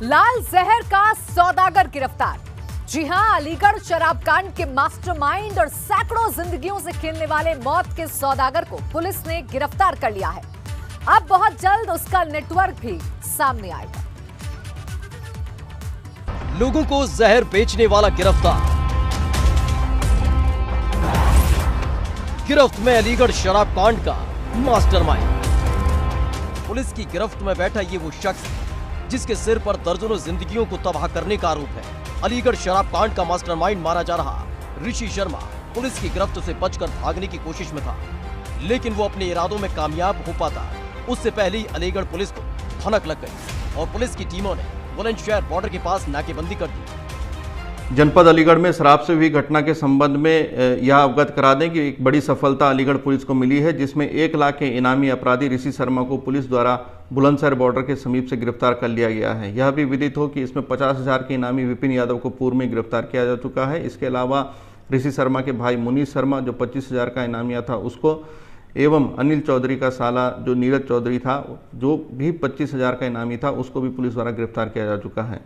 लाल जहर का सौदागर गिरफ्तार। जी हां, अलीगढ़ शराब कांड के मास्टरमाइंड और सैकड़ों जिंदगियों से खेलने वाले मौत के सौदागर को पुलिस ने गिरफ्तार कर लिया है। अब बहुत जल्द उसका नेटवर्क भी सामने आएगा। लोगों को जहर बेचने वाला गिरफ्तार। गिरफ्त में अलीगढ़ शराब कांड का मास्टरमाइंड। पुलिस की गिरफ्त में बैठा ये वो शख्स जिसके सिर पर दर्जनों जिंदगियों को तबाह करने का आरोप है। अलीगढ़ शराब कांड का मास्टरमाइंड माना जा रहा ऋषि शर्मा पुलिस की गिरफ्त से बचकर भागने की कोशिश में था, लेकिन वो अपने इरादों में कामयाब हो पाता उससे पहले ही अलीगढ़ पुलिस को भनक लग गई और पुलिस की टीमों ने बुलंदशहर बॉर्डर के पास नाकेबंदी कर दी। जनपद अलीगढ़ में शराब से हुई घटना के संबंध में यह अवगत करा दें कि एक बड़ी सफलता अलीगढ़ पुलिस को मिली है, जिसमें 1 लाख के इनामी अपराधी ऋषि शर्मा को पुलिस द्वारा बुलंदशहर बॉर्डर के समीप से गिरफ्तार कर लिया गया है। यह भी विदित हो कि इसमें 50,000 के इनामी विपिन यादव को पूर्व में गिरफ्तार किया जा चुका है। इसके अलावा ऋषि शर्मा के भाई मुनीष शर्मा जो 25,000 का इनामिया था उसको, एवं अनिल चौधरी का साला जो नीरज चौधरी था जो भी 25,000 का इनामी था, उसको भी पुलिस द्वारा गिरफ्तार किया जा चुका है।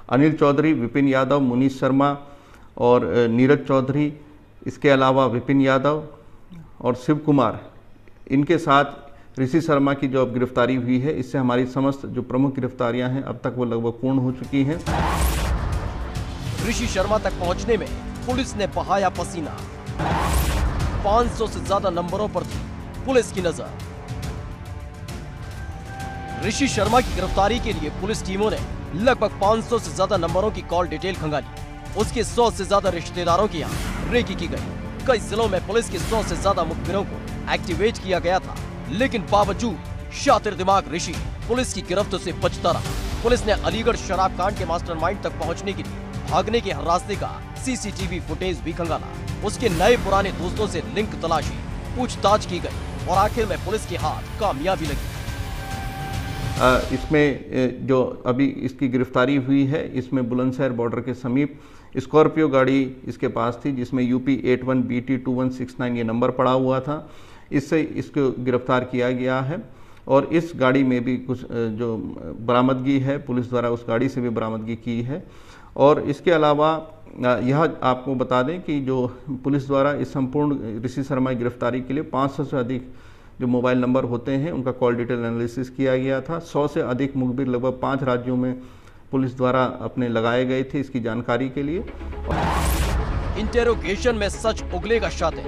अनिल चौधरी, विपिन यादव, मुनीष शर्मा और नीरज चौधरी, इसके अलावा विपिन यादव और शिव कुमार, इनके साथ ऋषि शर्मा की जो अब गिरफ्तारी हुई है, इससे हमारी समस्त जो प्रमुख गिरफ्तारियां हैं अब तक वो लगभग पूर्ण हो चुकी हैं। ऋषि शर्मा तक पहुंचने में पुलिस ने बहाया पसीना। 500 से ज्यादा नंबरों पर थी पुलिस की नजर। ऋषि शर्मा की गिरफ्तारी के लिए पुलिस टीमों ने लगभग 500 से ज्यादा नंबरों की कॉल डिटेल खंगाली। उसके 100 से ज्यादा रिश्तेदारों की यहाँ रेकी की गई। कई जिलों में पुलिस के 100 से ज्यादा मुखबिरों को एक्टिवेट किया गया था, लेकिन बावजूद शातिर दिमाग ऋषि पुलिस की गिरफ्त से बचता रहा। पुलिस ने अलीगढ़ शराब कांड के मास्टरमाइंड तक पहुंचने के लिए भागने के हर रास्ते का सीसीटीवी फुटेज भी खंगाला। उसके नए पुराने दोस्तों से लिंक तलाशी, पूछताछ की गई और आखिर में पुलिस के हाथ कामयाबी लगी। इसमें जो अभी इसकी गिरफ्तारी हुई है, इसमें बुलंदशहर बॉर्डर के समीप स्कॉर्पियो गाड़ी इसके पास थी, जिसमें UP 81BT 2169 ये नंबर पड़ा हुआ था। इससे इसको गिरफ्तार किया गया है और इस गाड़ी में भी कुछ जो बरामदगी है, पुलिस द्वारा उस गाड़ी से भी बरामदगी की है। और इसके अलावा यह आपको बता दें कि जो पुलिस द्वारा इस संपूर्ण ऋषि शर्मा की गिरफ्तारी के लिए 500 से अधिक जो मोबाइल नंबर होते हैं उनका कॉल डिटेल एनालिसिस किया गया था। 100 से अधिक मुखबिर लगभग 5 राज्यों में पुलिस द्वारा अपने लगाए गए थे इसकी जानकारी के लिए। इंटेरोगेशन में सच उगलेगा शातिर।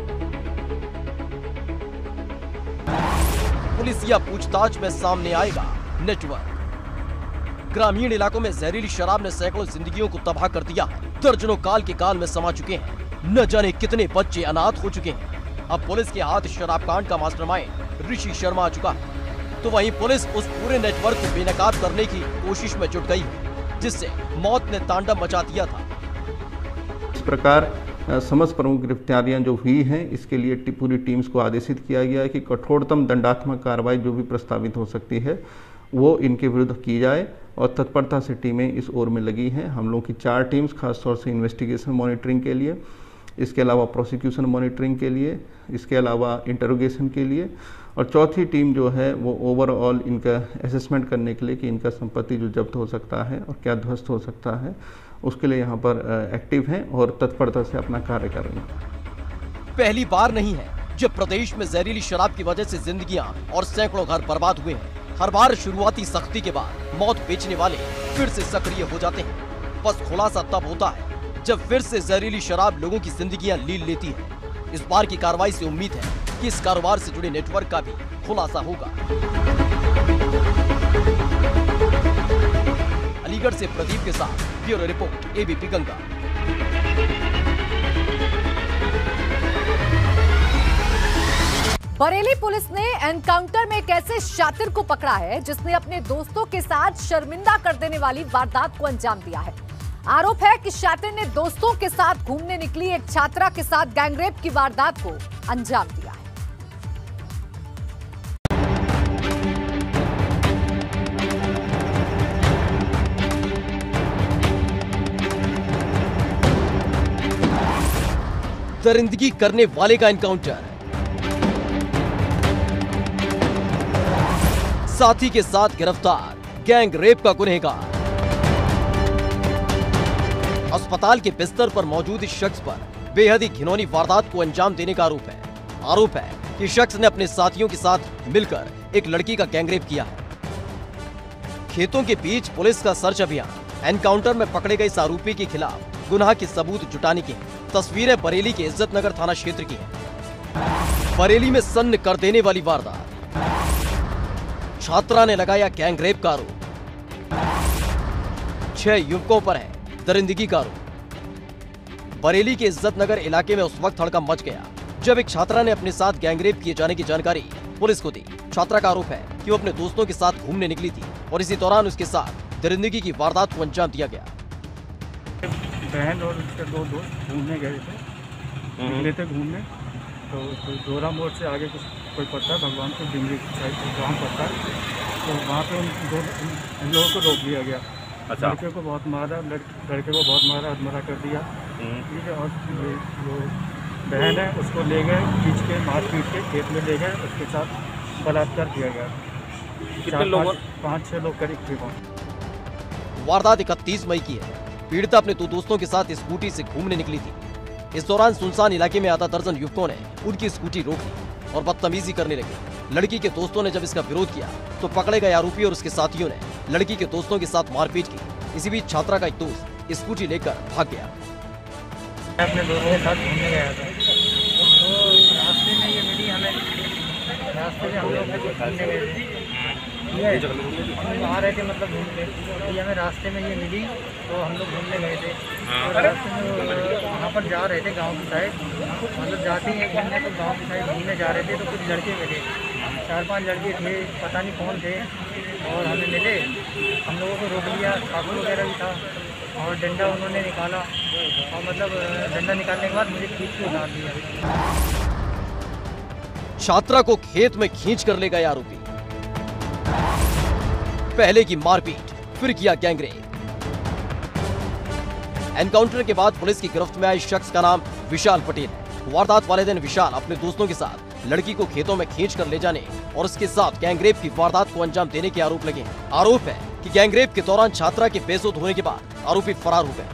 पुलिस या पूछताछ में सामने आएगा नेटवर्क। ग्रामीण इलाकों में जहरीली शराब ने सैकड़ों जिंदगियों को तबाह कर दिया। दर्जनों काल के काल में समा चुके हैं। न जाने कितने बच्चे अनाथ हो चुके हैं। अब पुलिस के हाथ शराब कांड का मास्टरमाइंड ऋषि शर्मा आ चुका है, तो वहीं पुलिस उस पूरे नेटवर्क को बेनकाब करने की कोशिश में जुट गई है, जिससे मौत ने तांडव मचा दिया था। इस प्रकार समस्त प्रमुख गिरफ्तारियां जो हुई हैं, इसके लिए पूरी टीम्स को आदेशित किया गया है कि कठोरतम दंडात्मक कार्रवाई जो भी प्रस्तावित हो सकती है वो इनके विरुद्ध की जाए और तत्परता से टीमें इस ओर में लगी हैं। हम लोग की 4 टीम्स खासतौर से इन्वेस्टिगेशन मॉनिटरिंग के लिए, इसके अलावा प्रोसिक्यूशन मॉनिटरिंग के लिए, इसके अलावा इंटरोगेशन के लिए, और चौथी टीम जो है वो ओवरऑल इनका असेसमेंट करने के लिए कि इनका संपत्ति जो जब्त हो सकता है और क्या ध्वस्त हो सकता है, उसके लिए यहाँ पर एक्टिव हैं और तत्परता से अपना कार्य कर रहे हैं। पहली बार नहीं है जब प्रदेश में जहरीली शराब की वजह से जिंदगियां और सैकड़ों घर बर्बाद हुए हैं। हर बार शुरुआती सख्ती के बाद मौत बेचने वाले फिर से सक्रिय हो जाते हैं। बस खुलासा तब होता है जब फिर से जहरीली शराब लोगों की जिंदगियां लील लेती है। इस बार की कार्रवाई से उम्मीद है कि इस कारोबार से जुड़े नेटवर्क का भी खुलासा होगा। अलीगढ़ से प्रदीप के साथ bureau report, ABP Ganga. Bareilly police ने एनकाउंटर में एक ऐसे शातिर को पकड़ा है जिसने अपने दोस्तों के साथ शर्मिंदा कर देने वाली वारदात को अंजाम दिया है। आरोप है कि शातिर ने दोस्तों के साथ घूमने निकली एक छात्रा के साथ गैंगरेप की वारदात को अंजाम दिया है। दरिंदगी करने वाले का एनकाउंटर, साथी के साथ गिरफ्तार गैंग रेप का गुनहगार। अस्पताल के बिस्तर पर मौजूद इस शख्स पर बेहद ही घिनौनी वारदात को अंजाम देने का आरोप है कि शख्स ने अपने साथियों के साथ मिलकर एक लड़की का गैंगरेप किया है। खेतों के बीच पुलिस का सर्च अभियान एनकाउंटर में पकड़े गए इस आरोपी के खिलाफ गुनाह के सबूत जुटाने की है। तस्वीरें बरेली के इज्जतनगर थाना क्षेत्र की हैं। बरेली में सन्न कर देने वाली वारदात, छात्रा ने लगाया गैंगरेप का आरोप, 6 युवकों पर है दरिंदगी का आरोप। बरेली के इज्जतनगर इलाके में उस वक्त हड़कंप मच गया जब एक छात्रा ने अपने साथ गैंगरेप किए जाने की जानकारी पुलिस को दी। छात्रा का आरोप है कि वो अपने दोस्तों के साथ घूमने निकली थी और इसी दौरान उसके साथ दरिंदगी की वारदात को अंजाम दिया गया। बहन और उसके 2 दोस्त घूमने गए थे, निकले थे घूमने, तो जोरा मोड़ से आगे कोई पड़ता है, भगवान को डिंगरी साइड गाँव पड़ता है, तो वहाँ पे उन लोगों को रोक लिया गया। अच्छा। लड़के को बहुत मारा, लड़के को बहुत मारा, अधमरा कर दिया, ठीक है। और वो बहन है उसको ले गए, खींच के मार पीट के खेत में ले गए, उसके साथ बलात्कार किया गया। कितने लोग? 5-6 लोग करीब थे। वारदात 31 मई की है। पीड़िता अपने 2 दोस्तों के साथ स्कूटी से घूमने निकली थी। इस दौरान सुनसान इलाके में आधा दर्जन युवकों ने उनकी स्कूटी रोक ली और बदतमीजी करने लगे। लड़की के दोस्तों ने जब इसका विरोध किया तो पकड़े गए आरोपी और उसके साथियों ने लड़की के दोस्तों के साथ मारपीट की। इसी बीच छात्रा का एक दोस्त स्कूटी लेकर भाग गया। अपने दोस्तों के साथ घूमने गया था, तो रास्ते में ये मिली हमें, रास्ते में हम लोग घूमने गए थे, हम आ रहे थे मतलब घूमने, ये हमें रास्ते में ये मिली तो हम लोग घूमने गए थे। तो रास्ते में वहाँ पर जा रहे थे गांव की साइड, मतलब जाते ही घूमने तो गांव की साइड घूमने जा रहे थे, तो कुछ लड़के मिले, 4-5 लड़के थे, पता नहीं कौन थे, और हमें मिले, हम लोगों को रोक लिया, चाकू वगैरह भी था और डंडा उन्होंने निकाला, और मतलब डंडा निकालने के बाद मुझे खींच के उतार दिया। छात्रा को खेत में खींच कर ले गए आरोपी, पहले की मारपीट फिर किया गैंगरेप। एनकाउंटर के बाद पुलिस की गिरफ्त में आए शख्स का नाम विशाल पटेल है। वारदात वाले दिन विशाल अपने दोस्तों के साथ लड़की को खेतों में खींच कर ले जाने और उसके साथ गैंगरेप की वारदात को अंजाम देने के आरोप लगे हैं। आरोप है कि गैंगरेप के दौरान छात्रा के बेसुध होने के बाद आरोपी फरार हो गए।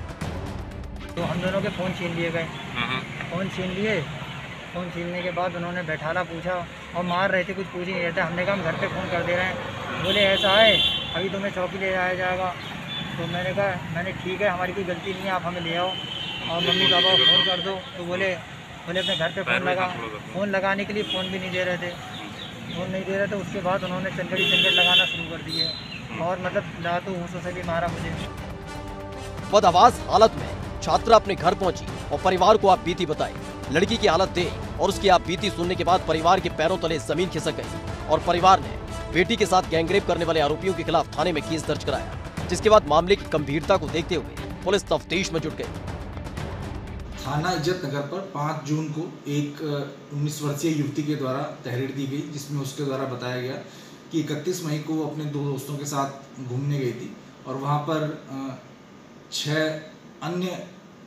तो हम दोनों के फोन छीन लिए गए, फोन छीन लिए, फोन छीनने के बाद उन्होंने बैठाला, पूछा और मार रहे थे, कुछ पूछ ही नहीं रहे थे। हमने कहा हम घर पे फ़ोन कर दे रहे हैं, बोले ऐसा है अभी तुम्हें चौकी ले जाया जाएगा। तो मैंने कहा ठीक है, हमारी कोई गलती नहीं है, आप हमें ले आओ और मम्मी पापा को फ़ोन कर दो। तो बोले अपने घर पे फ़ोन लगा, फ़ोन लगाने के लिए फ़ोन भी नहीं दे रहे थे, फ़ोन नहीं दे रहे थे। उसके बाद उन्होंने चंगड़ लगाना शुरू कर दिए और मतलब लातू होशों से भी मारा मुझे। बदहवास हालत में छात्रा अपने घर पहुंची और परिवार को आप बीती बताई। लड़की की हालत देख और उसकी आप बीती सुनने के बाद परिवार के पैरों तले जमीन खिसक गई और परिवार ने बेटी के साथ गैंगरेप करने वाले आरोपियों के खिलाफ थाने में केस दर्ज कराया, जिसके बाद मामले की गंभीरता को देखते हुए पुलिस तफ्तीश में जुट गई। थाना इज्जतनगर पर 5 जून को एक 19 वर्षीय युवती के द्वारा तहरीर दी गई, जिसमें उसके द्वारा बताया गया कि 31 मई को वो अपने 2 दोस्तों के साथ घूमने गई थी और वहाँ पर 6 अन्य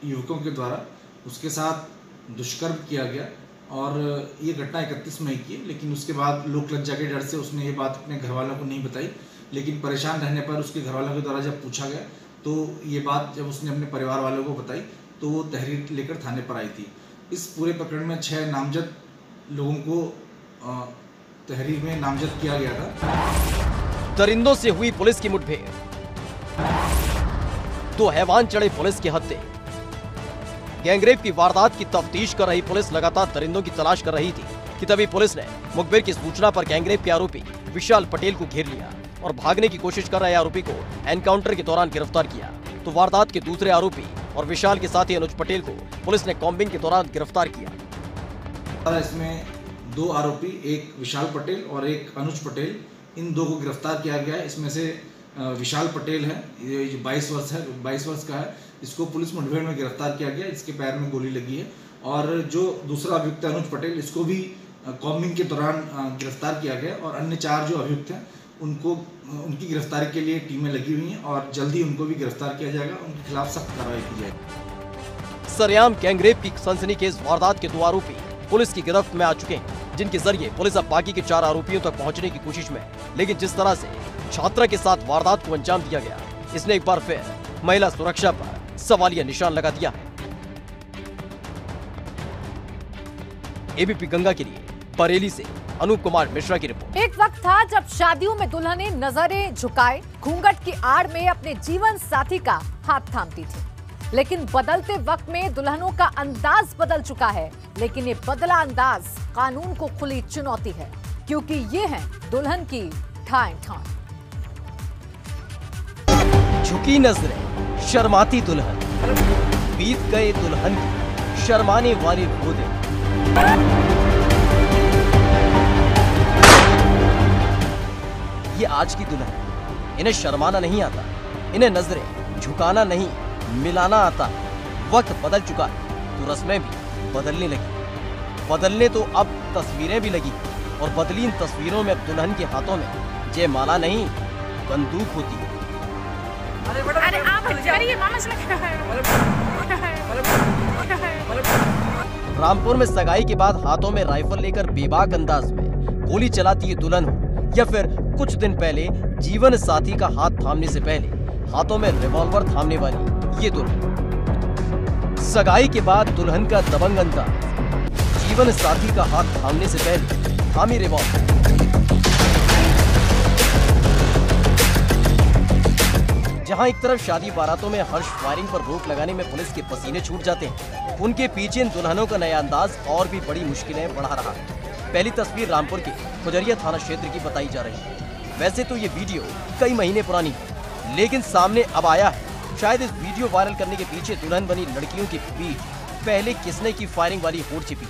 युवकों के द्वारा उसके साथ दुष्कर्म किया गया। और ये घटना 31 मई की है, लेकिन उसके बाद लोक लज्जा के डर से उसने ये बात अपने घर वालों को नहीं बताई। लेकिन परेशान रहने पर उसके घर वालों के द्वारा जब पूछा गया तो ये बात जब उसने अपने परिवार वालों को बताई तो वो तहरीर लेकर थाने पर आई थी। इस पूरे प्रकरण में 6 नामजद लोगों को तहरीर में नामजद किया गया था। दरिंदों से हुई पुलिस की मुठभेड़, 2 हैवान चढ़े पुलिस के हत्थे। गैंगरेप की वारदात की तफ्तीश कर रही पुलिस लगातार दरिंदों की तलाश कर रही थी कि तभी पुलिस ने मुखबिर की सूचना पर गैंगरेप के आरोपी विशाल पटेल को घेर लिया और भागने की कोशिश कर रहे आरोपी को एनकाउंटर के दौरान गिरफ्तार किया। तो वारदात के दूसरे आरोपी और विशाल के साथी अनुज पटेल को पुलिस ने कॉम्बिंग के दौरान गिरफ्तार किया। इसमें 2 आरोपी, एक विशाल पटेल और एक अनुज पटेल, इन 2 को गिरफ्तार किया गया है। इसमें से विशाल पटेल है, ये 22 वर्ष का है, इसको पुलिस मुठभेड़ में गिरफ्तार किया गया, इसके पैर में गोली लगी है। और जो दूसरा अभियुक्त है अनुज पटेल, इसको भी कॉम्बिंग के दौरान गिरफ्तार किया गया और अन्य 4 जो अभियुक्त हैं उनकी गिरफ्तारी के लिए टीमें लगी हुई हैं और जल्दी उनको भी गिरफ्तार किया जाएगा, उनके खिलाफ सख्त कार्रवाई की जाएगी। सरेआम गैंगरेप की सनसनीखेज वारदात के 2 आरोपी पुलिस की गिरफ्त में आ चुके हैं, जिनके जरिए पुलिस अब बाकी के 4 आरोपियों तक पहुंचने की कोशिश में है। लेकिन जिस तरह से छात्रा के साथ वारदात को अंजाम दिया गया, इसने एक बार फिर महिला सुरक्षा पर सवालिया निशान लगा दिया है। एबीपी गंगा के लिए बरेली से अनूप कुमार मिश्रा की रिपोर्ट। एक वक्त था जब शादियों में दुल्हनें नजरें झुकाए घूंघट की आड़ में अपने जीवन साथी का हाथ थामती थी, लेकिन बदलते वक्त में दुल्हनों का अंदाज बदल चुका है। लेकिन ये बदला अंदाज कानून को खुली चुनौती है, क्योंकि ये है दुल्हन की ठान ठान। झुकी नजरें, शर्माती दुल्हन, बीत गए दुल्हन की शर्माने वाले वो दिन। ये आज की दुल्हन, इन्हें शर्माना नहीं आता, इन्हें नजरें झुकाना नहीं मिलाना आता। वक्त बदल चुका है तो रस्में भी बदलने लगी। बदलने तो अब तस्वीरें भी लगी, और बदली इन तस्वीरों में अब दुल्हन के हाथों में जयमाला नहीं बंदूक होती है। अरे आप जाइए, मामा से रामपुर में सगाई के बाद हाथों में राइफल लेकर बेबाक अंदाज में गोली चलाती है दुल्हन हो, या फिर कुछ दिन पहले जीवन साथी का हाथ थामने से पहले हाथों में रिवॉल्वर थामने वाली ये दुल्हन। सगाई के बाद दुल्हन का दबंग अंदाज, जीवन साथी का हाथ थामने से पहले थामी रिवॉल्वर। जहां एक तरफ शादी बारातों में हर्ष फायरिंग पर रोक लगाने में पुलिस के पसीने छूट जाते हैं, उनके पीछे इन दुल्हनों का नया अंदाज और भी बड़ी मुश्किलें बढ़ा रहा है। पहली तस्वीर रामपुर के खुजरिया थाना क्षेत्र की बताई जा रही है। वैसे तो ये वीडियो कई महीने पुरानी है, लेकिन सामने अब आया है। शायद इस वीडियो वायरल करने के पीछे दुल्हन बनी लड़कियों के बीच पहले किसने की फायरिंग वाली होड़ छिपी।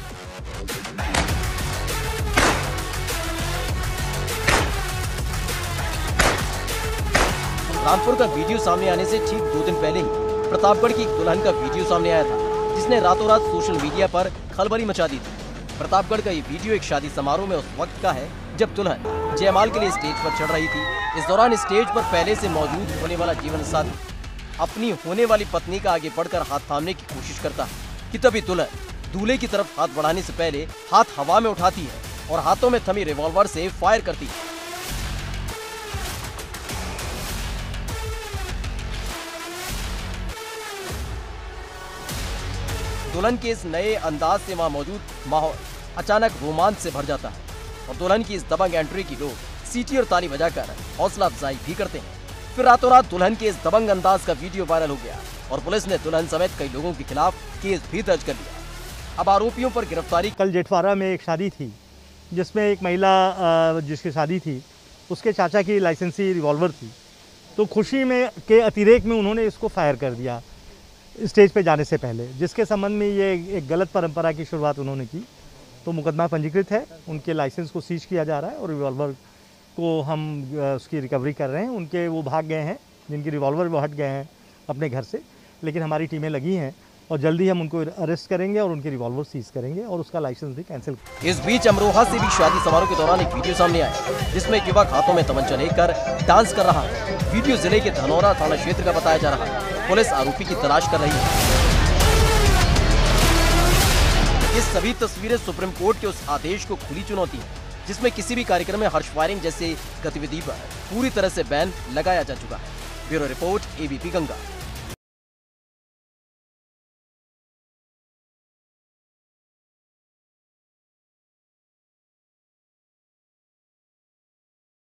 रामपुर का वीडियो सामने आने से ठीक 2 दिन पहले ही प्रतापगढ़ की एक दुल्हन का वीडियो सामने आया था, जिसने रातों रात सोशल मीडिया पर खलबली मचा दी थी। प्रतापगढ़ का ये वीडियो एक शादी समारोह में उस वक्त का है जब दुल्हन जयमाल के लिए स्टेज पर चढ़ रही थी। इस दौरान स्टेज पर पहले से मौजूद होने वाला जीवन साथी अपनी होने वाली पत्नी का आगे बढ़कर हाथ थामने की कोशिश करता है कि तभी दुल्हन दूल्हे की तरफ हाथ बढ़ाने से पहले हाथ हवा में उठाती है और हाथों में थमी रिवॉल्वर से फायर करती है। दुल्हन के इस नए अंदाज से वहां मौजूद माहौल अचानक रोमांच से भर जाता है, और दुल्हन की इस दबंग एंट्री की लोग सीटी और ताली बजाकर हौसला अफजाई भी करते हैं। फिर रातों रात दुल्हन के इस दबंग अंदाज का वीडियो वायरल हो गया और पुलिस ने दुल्हन समेत कई लोगों के खिलाफ केस भी दर्ज कर लिया। अब आरोपियों पर गिरफ्तारी। कल जेठवाड़ा में एक शादी थी जिसमें एक महिला जिसकी शादी थी उसके चाचा की लाइसेंसी रिवॉल्वर थी, तो खुशी में के अतिरेक में उन्होंने इसको फायर कर दिया स्टेज पे जाने से पहले, जिसके संबंध में ये एक गलत परंपरा की शुरुआत उन्होंने की। तो मुकदमा पंजीकृत है, उनके लाइसेंस को सीज किया जा रहा है और रिवॉल्वर को हम उसकी रिकवरी कर रहे हैं। उनके वो भाग गए हैं, जिनकी रिवॉल्वर वो हट गए हैं अपने घर से, लेकिन हमारी टीमें लगी हैं और जल्दी हम उनको अरेस्ट करेंगे और उनकी रिवॉल्वर सीज करेंगे और उसका लाइसेंस भी कैंसिल। इस बीच अमरोहा से भी शादी समारोह के दौरान एक वीडियो सामने आया जिसमें एक युवक हाथों में तमंचा लेकर डांस कर रहा है। वीडियो जिले के धनौरा थाना क्षेत्र का बताया जा रहा है। पुलिस आरोपी की तलाश कर रही है। ये सभी तस्वीरें सुप्रीम कोर्ट के उस आदेश को खुली चुनौती है जिसमें किसी भी कार्यक्रम में हर्ष फायरिंग जैसे गतिविधि पर पूरी तरह से बैन लगाया जा चुका है। Bureau report, ABP Ganga.